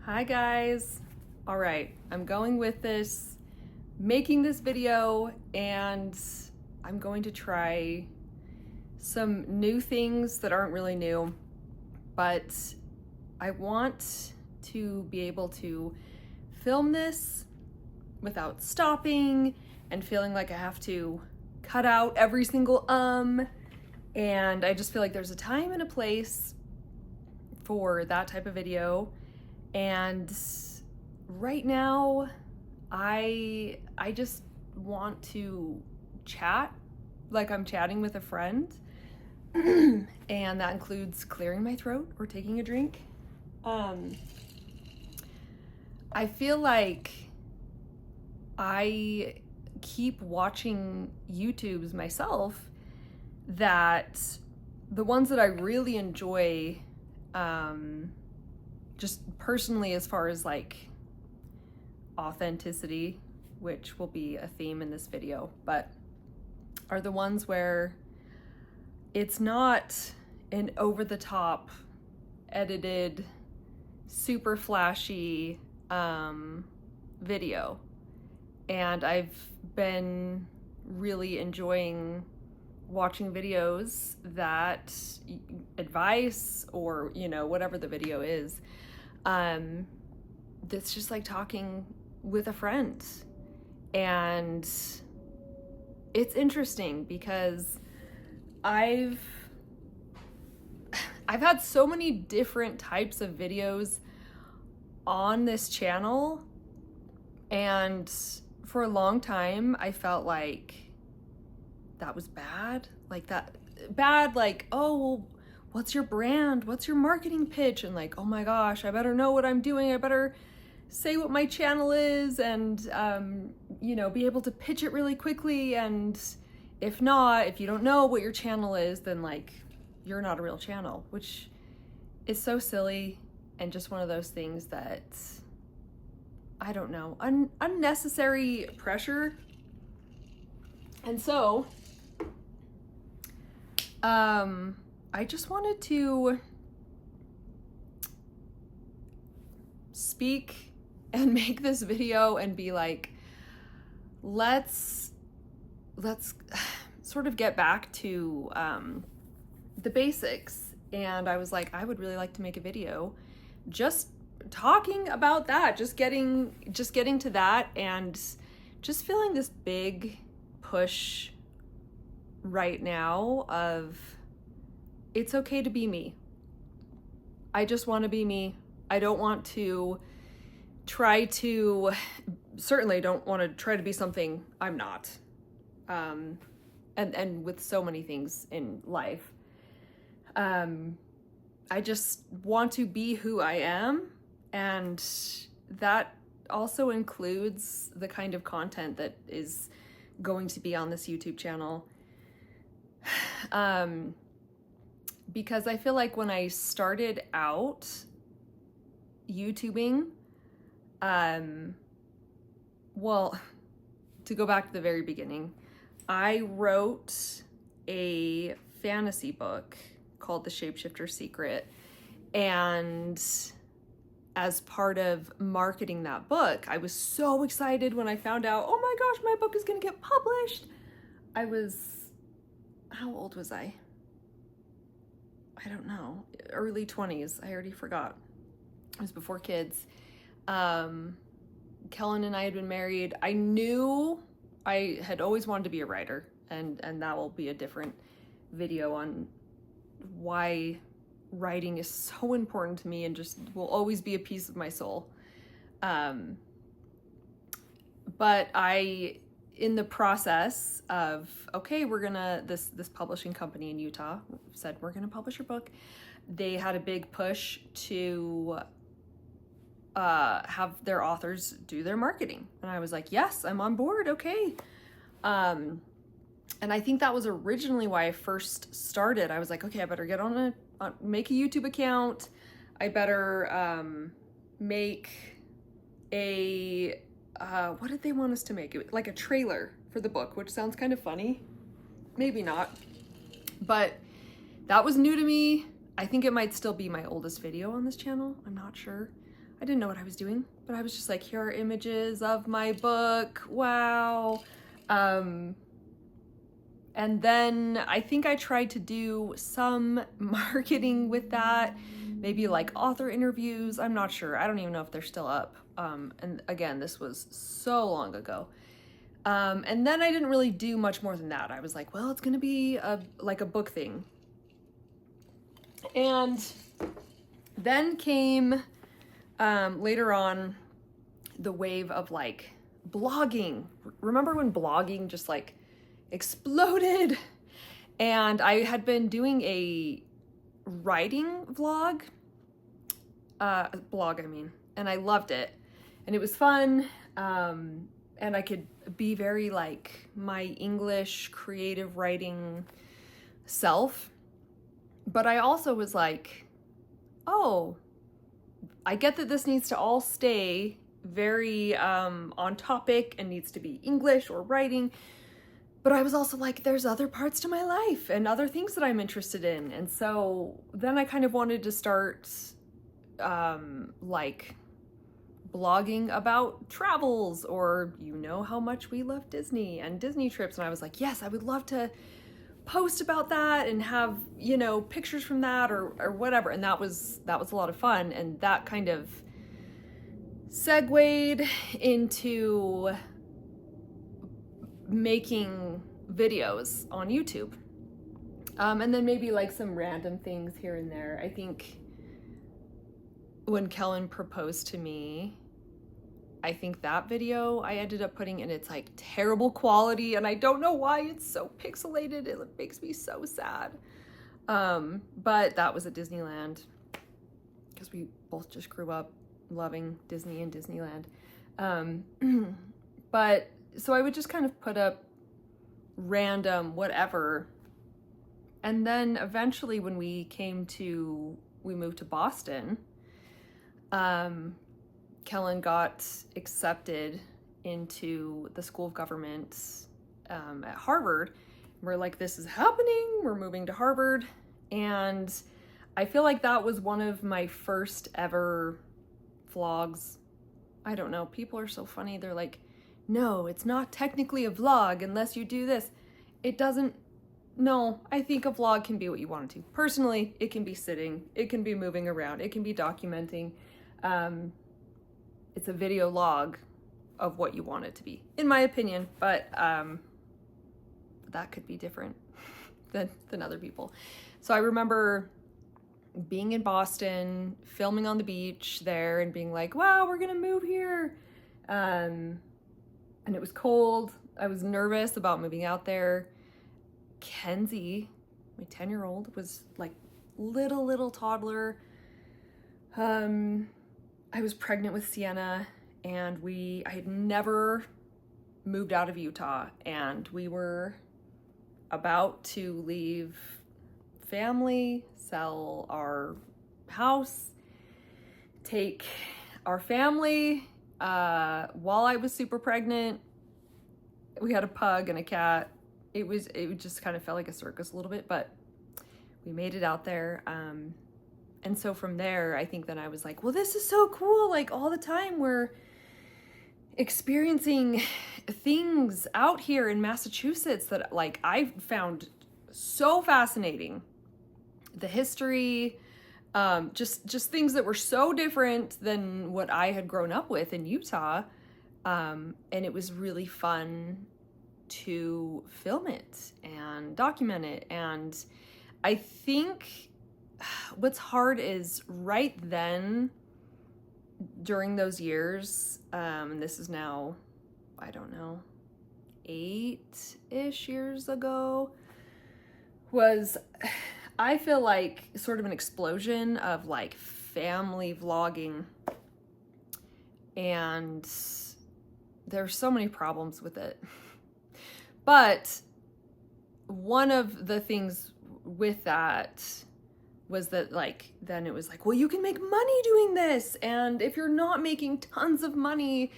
Hi guys. All right, I'm going with this, making this video, and I'm going to try some new things that aren't really new, but I want to be able to film this without stopping and feeling like I have to cut out every single and I just feel like there's a time and a place for that type of video. And right now, I just want to chat like I'm chatting with a friend. And that includes clearing my throat or taking a drink. I feel like I keep watching YouTubes myself that the ones that I really enjoy, just personally, as far as like authenticity, which will be a theme in this video, but are the ones where it's not an over-the-top edited, super flashy video. And I've been really enjoying watching videos that advice or, whatever the video is, that's just like talking with a friend. And it's interesting because I've had so many different types of videos on this channel, and for a long time I felt like that was bad. Oh, well, what's your brand? What's your marketing pitch? And like, oh my gosh, I better know what I'm doing. I better say what my channel is and, be able to pitch it really quickly. And if you don't know what your channel is, then like, you're not a real channel, which is so silly and just one of those things that, I don't know, unnecessary pressure. And so, I just wanted to speak and make this video and be like, let's sort of get back to the basics. And I was like, I would really like to make a video just talking about that, just getting to that, and just feeling this big push right now of it's okay to be me. I just want to be me. I don't want to certainly don't want to try to be something I'm not. And with so many things in life, I just want to be who I am, and that also includes the kind of content that is going to be on this YouTube channel. Because I feel like when I started out YouTubing, well, to go back to the very beginning, I wrote a fantasy book called The Shapeshifter Secret, and as part of marketing that book, I was so excited when I found out, oh my gosh, my book is gonna get published. How old was I? I don't know, early 20s, I already forgot. It was before kids. Kellen and I had been married. I knew I had always wanted to be a writer, and that will be a different video on why writing is so important to me and just will always be a piece of my soul. But in the process of, okay, this publishing company in Utah said, we're gonna publish your book. They had a big push to have their authors do their marketing. And I was like, yes, I'm on board, okay. And I think that was originally why I first started. I was like, okay, I better get make a YouTube account. I better make a, what did they want us to make? It like a trailer for the book, which sounds kind of funny. Maybe not. But that was new to me. I think it might still be my oldest video on this channel. I'm not sure. I didn't know what I was doing, but I was just like, here are images of my book. Wow. And then I think I tried to do some marketing with that, maybe like author interviews. I'm not sure. I don't even know if they're still up. And again, this was so long ago. And then I didn't really do much more than that. I was like, well, it's gonna be like a book thing. And then came later on the wave of like blogging. Remember when blogging just like exploded? And I had been doing a writing blog, and I loved it. And it was fun. And I could be very like my English creative writing self. But I also was like, oh, I get that this needs to all stay very on topic and needs to be English or writing. But I was also like, there's other parts to my life and other things that I'm interested in. And so then I kind of wanted to start like blogging about travels, or how much we love Disney and Disney trips. And I was like, yes, I would love to post about that and have, pictures from that or whatever. And that was a lot of fun. And that kind of segued into making videos on YouTube. And then maybe like some random things here and there. I think when Kellen proposed to me, I think that video I ended up putting in, it's like terrible quality, and I don't know why it's so pixelated. It makes me so sad. But that was at Disneyland, because we both just grew up loving Disney and Disneyland. But so I would just kind of put up random whatever. And then eventually when we moved to Boston, Kellen got accepted into the School of Government at Harvard. We're like, this is happening. We're moving to Harvard. And I feel like that was one of my first ever vlogs. I don't know. People are so funny. They're like, no, it's not technically a vlog unless you do this. It doesn't. No, I think a vlog can be what you want it to. Personally, it can be sitting. It can be moving around. It can be documenting. It's a video log of what you want it to be, in my opinion, but that could be different than other people. So I remember being in Boston, filming on the beach there and being like, wow, we're gonna move here. And it was cold. I was nervous about moving out there. Kenzie, my 10-year-old, was like little toddler. I was pregnant with Sienna, and I had never moved out of Utah, and we were about to leave family, sell our house, take our family. While I was super pregnant, we had a pug and a cat. It just kind of felt like a circus a little bit, but we made it out there. And so from there, I think then I was like, well, this is so cool. Like all the time we're experiencing things out here in Massachusetts that like I found so fascinating. The history, just things that were so different than what I had grown up with in Utah. And it was really fun to film it and document it. And I think what's hard is right then, during those years, and this is now, I don't know, 8-ish years ago, was, I feel like, sort of an explosion of like family vlogging. And there's so many problems with it. But one of the things with that was that like, then it was like, well, you can make money doing this. And if you're not making tons of money,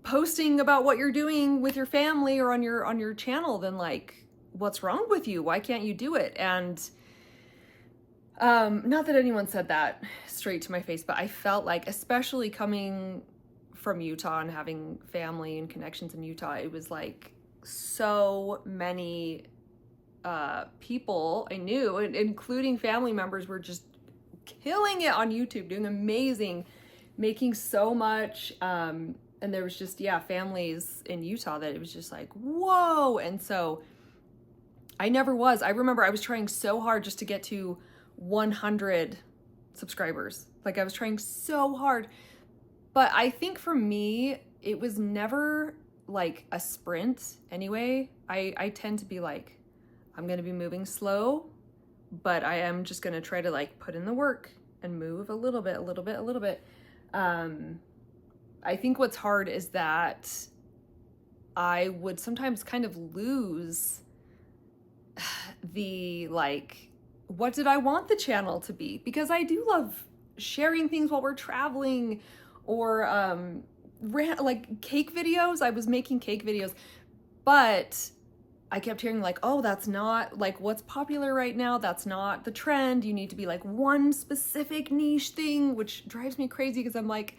posting about what you're doing with your family or on your channel, then like, what's wrong with you? Why can't you do it? And Not that anyone said that straight to my face, but I felt like, especially coming from Utah and having family and connections in Utah, it was like so many people I knew, including family members, were just killing it on YouTube, doing amazing, making so much. And there was just, yeah, families in Utah that it was just like, whoa. And so I remember I was trying so hard just to get to 100 subscribers. Like, I was trying so hard. But I think for me, it was never like a sprint anyway. I tend to be like, I'm going to be moving slow, but I am just going to try to like put in the work and move a little bit. I think what's hard is that I would sometimes kind of lose the like, what did I want the channel to be? Because I do love sharing things while we're traveling, or like cake videos. I was making cake videos, but I kept hearing like, oh, that's not like what's popular right now. That's not the trend. You need to be like one specific niche thing, which drives me crazy because I'm like,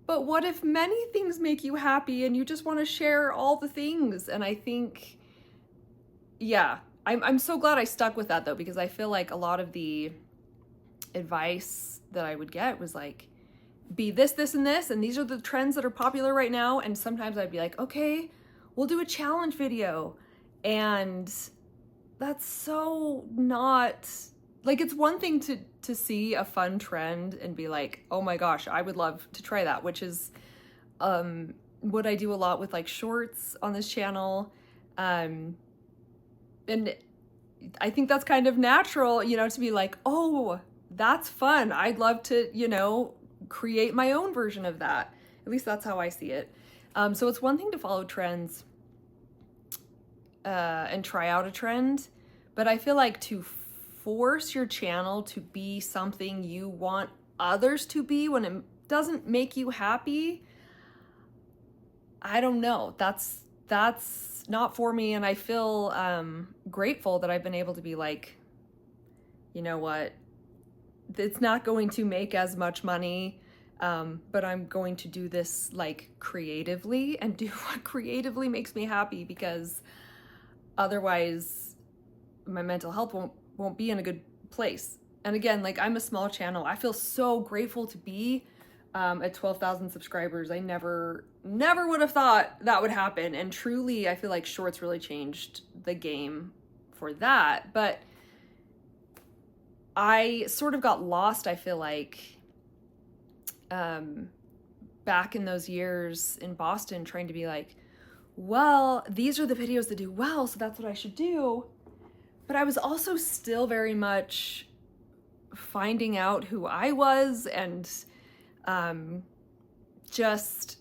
but what if many things make you happy and you just want to share all the things? And I think, yeah, I'm so glad I stuck with that though, because I feel like a lot of the advice that I would get was like, be this, this, and this, and these are the trends that are popular right now. And sometimes I'd be like, okay, we'll do a challenge video. And that's so not, like, it's one thing to see a fun trend and be like, oh my gosh, I would love to try that, which is what I do a lot with like shorts on this channel. And I think that's kind of natural, you know, to be like, oh, that's fun. I'd love to, you know, create my own version of that. At least that's how I see it. So it's one thing to follow trends and try out a trend, but I feel like to force your channel to be something you want others to be when it doesn't make you happy, I don't know. That's not for me. And I feel grateful that I've been able to be like, you know what, it's not going to make as much money, but I'm going to do this like creatively and do what creatively makes me happy, because otherwise my mental health won't be in a good place. And again, like, I'm a small channel. I feel so grateful to be at 12,000 subscribers. I never would have thought that would happen. And truly, I feel like shorts really changed the game for that. But I sort of got lost, I feel like, back in those years in Boston, trying to be like, well, these are the videos that do well, so that's what I should do. But I was also still very much finding out who I was, and just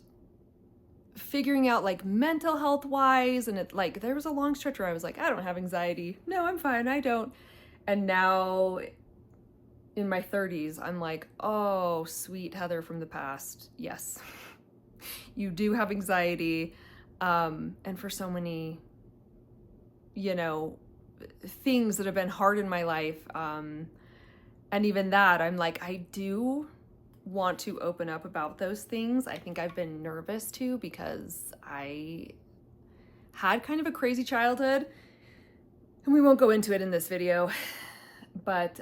figuring out like mental health wise. And it, like, there was a long stretch where I was like, I don't have anxiety. No, I'm fine. I don't. And now in my 30s, I'm like, oh, sweet Heather from the past. Yes, you do have anxiety. And for so many, you know, things that have been hard in my life. And even that, I'm like, I do want to open up about those things. I think I've been nervous too, because I had kind of a crazy childhood, and we won't go into it in this video, but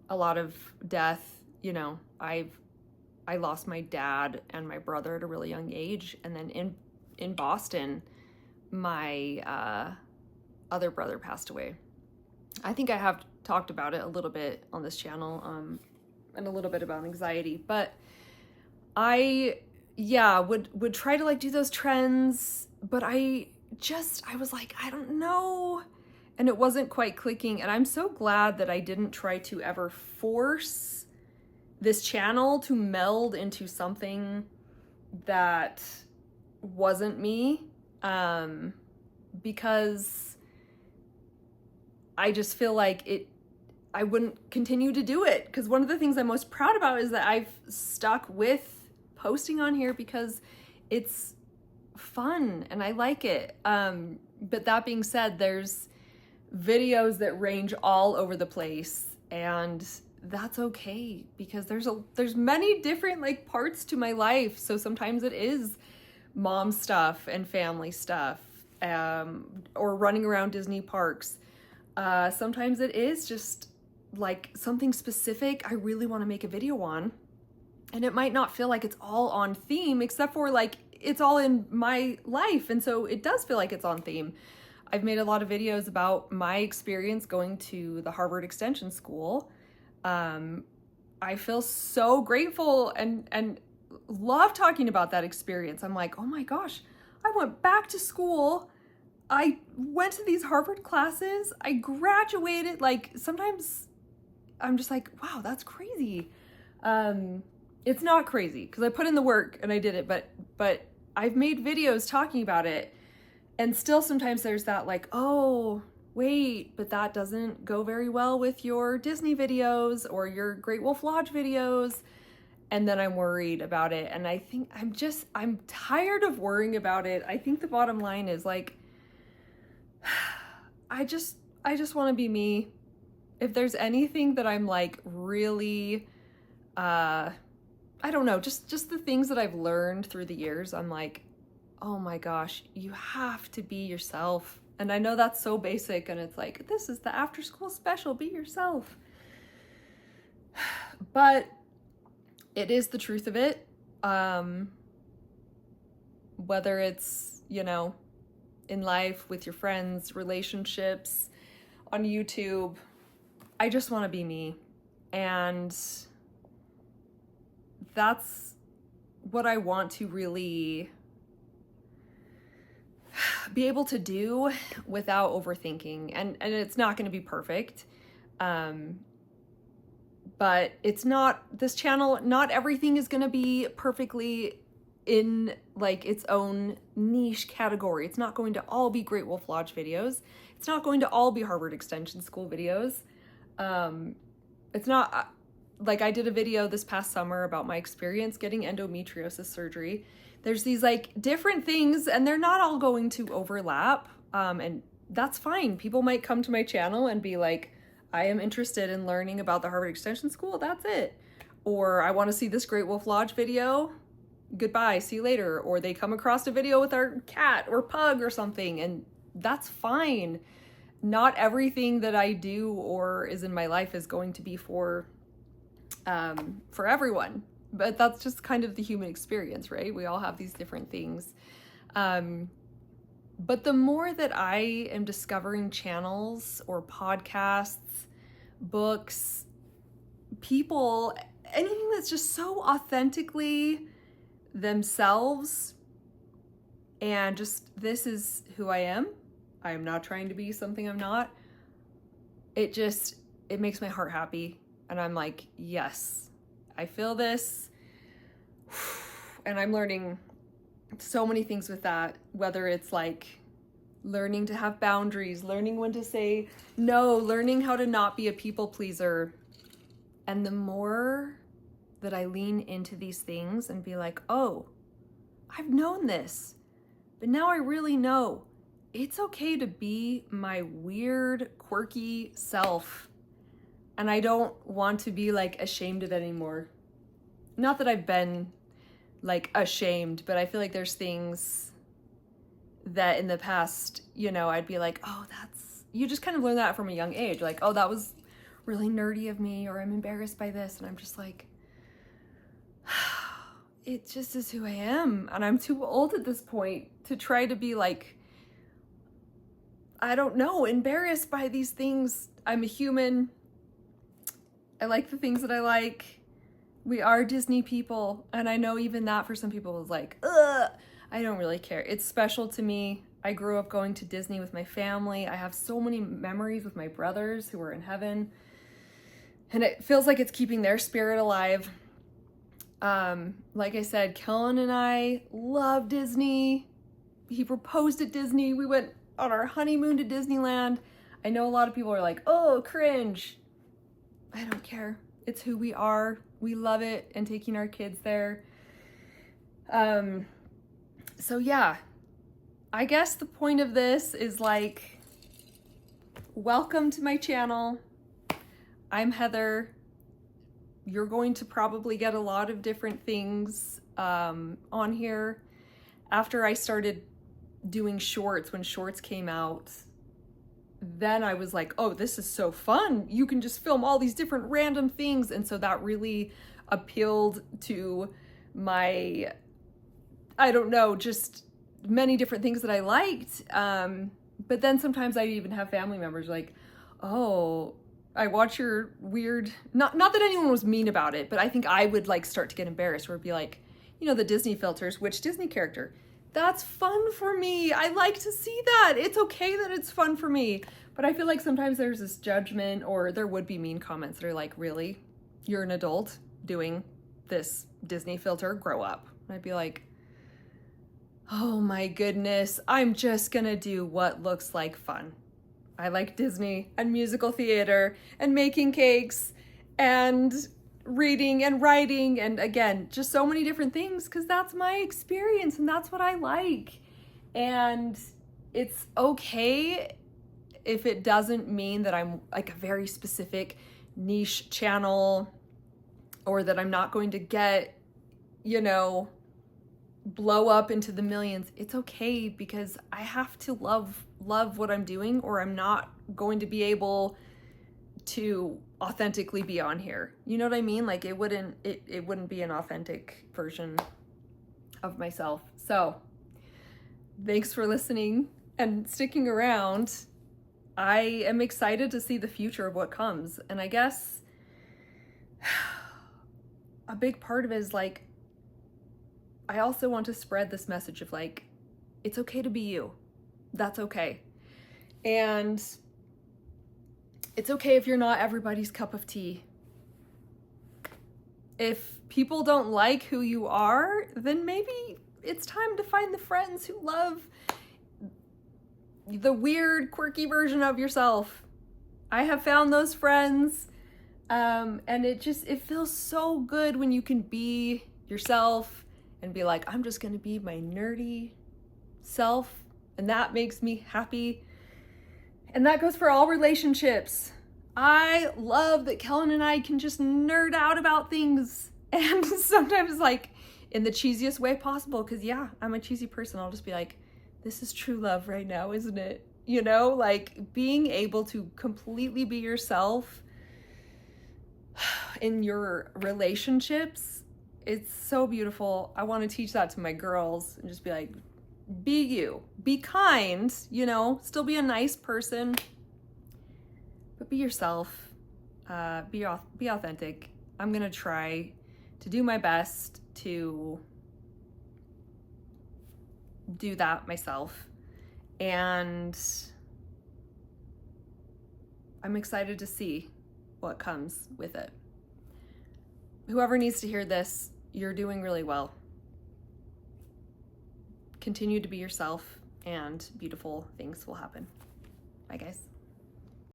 a lot of death, you know, I lost my dad and my brother at a really young age. And then in Boston, my other brother passed away. I think I have talked about it a little bit on this channel, and a little bit about anxiety, but I would try to like do those trends, but I was like, I don't know. And it wasn't quite clicking. And I'm so glad that I didn't try to ever force this channel to meld into something that wasn't me, because I just feel like I wouldn't continue to do it. Because one of the things I'm most proud about is that I've stuck with posting on here because it's fun and I like it. But that being said, there's videos that range all over the place, and that's okay, because there's many different like parts to my life. So sometimes it is mom stuff and family stuff, or running around Disney parks. Sometimes it is just like something specific I really want to make a video on, and it might not feel like it's all on theme, except for like it's all in my life, and so it does feel like it's on theme. I've made a lot of videos about my experience going to the Harvard Extension School. I feel so grateful and love talking about that experience. I'm like, oh my gosh, I went back to school. I went to these Harvard classes. I graduated. Like, sometimes I'm just like, wow, that's crazy. It's not crazy because I put in the work and I did it, but I've made videos talking about it, and still sometimes there's that like, oh, wait, but that doesn't go very well with your Disney videos or your Great Wolf Lodge videos. And then I'm worried about it. And I think I'm tired of worrying about it. I think the bottom line is like, I just want to be me. If there's anything that I'm like really, I don't know, just the things that I've learned through the years, I'm like, oh my gosh, you have to be yourself. And I know that's so basic, and it's like, this is the after school special, be yourself. But it is the truth of it. Whether it's, you know, in life, with your friends, relationships, on YouTube, I just want to be me. And that's what I want to really be able to do without overthinking. And it's not going to be perfect. But it's not, this channel, not everything is going to be perfectly in like its own niche category. It's not going to all be Great Wolf Lodge videos. It's not going to all be Harvard Extension School videos. It's not, like I did a video this past summer about my experience getting endometriosis surgery. There's these like different things, and they're not all going to overlap. And that's fine. People might come to my channel and be like, I am interested in learning about the Harvard Extension School, that's it. Or I want to see this Great Wolf Lodge video, goodbye, see you later. Or they come across a video with our cat or pug or something, and that's fine. Not everything that I do or is in my life is going to be for everyone. But that's just kind of the human experience, right? We all have these different things. But the more that I am discovering channels or podcasts, books, people, anything that's just so authentically themselves, and just, this is who I am. I am not trying to be something I'm not. It makes my heart happy. And I'm like, yes, I feel this. And I'm learning so many things with that, whether it's like learning to have boundaries, learning when to say no, learning how to not be a people pleaser. And the more that I lean into these things and be like, oh, I've known this, but now I really know it's okay to be my weird, quirky self. And I don't want to be like ashamed of it anymore. Not that I've been like ashamed, but I feel like there's things that in the past, you know, I'd be like, oh, you just kind of learn that from a young age. Like, oh, that was really nerdy of me, or I'm embarrassed by this. And I'm just like, it just is who I am. And I'm too old at this point to try to be like, I don't know, embarrassed by these things. I'm a human. I like the things that I like. We are Disney people. And I know even that for some people is like, ugh, I don't really care. It's special to me. I grew up going to Disney with my family. I have so many memories with my brothers who are in heaven. And it feels like it's keeping their spirit alive. Like I said, Kellen and I love Disney. He proposed at Disney. We went on our honeymoon to Disneyland. I know a lot of people are like, oh, cringe. I don't care. It's who we are. We love it, and taking our kids there. So yeah, I guess the point of this is like, welcome to my channel. I'm Heather. You're going to probably get a lot of different things on here. After I started doing shorts, when shorts came out, then I was like, oh, this is so fun. You can just film all these different random things. And so that really appealed to my, I don't know, just many different things that I liked. But then sometimes I even have family members like, oh, I watch your weird, not that anyone was mean about it, but I think I would like start to get embarrassed, where it'd be like, you know, the Disney filters, which Disney character? That's fun for me. I like to see that. It's okay that it's fun for me. But I feel like sometimes there's this judgment, or there would be mean comments that are like, really? You're an adult doing this Disney filter? Grow up. And I'd be like, oh my goodness, I'm just gonna do what looks like fun. I like Disney and musical theater and making cakes and reading and writing, and again, just so many different things, because that's my experience and that's what I like. And it's okay if it doesn't mean that I'm like a very specific niche channel, or that I'm not going to get, you know, blow up into the millions. It's okay, because I have to love what I'm doing, or I'm not going to be able to authentically be on here. You know what I mean? Like it wouldn't be an authentic version of myself. So thanks for listening and sticking around. I am excited to see the future of what comes. And I guess a big part of it is like, I also want to spread this message of like, it's okay to be you. That's okay. And it's okay if you're not everybody's cup of tea. If people don't like who you are, then maybe it's time to find the friends who love the weird, quirky version of yourself. I have found those friends, and it feels so good when you can be yourself and be like, I'm just gonna be my nerdy self, and that makes me happy. And that goes for all relationships. I love that Kellen and I can just nerd out about things, and sometimes like in the cheesiest way possible, because yeah, I'm a cheesy person. I'll just be like, this is true love right now, isn't it? You know, like being able to completely be yourself in your relationships, it's so beautiful. I want to teach that to my girls and just be like, be you, be kind, you know, still be a nice person, but be yourself, be authentic. I'm going to try to do my best to do that myself. And I'm excited to see what comes with it. Whoever needs to hear this, you're doing really well. Continue to be yourself, and beautiful things will happen. Bye, guys.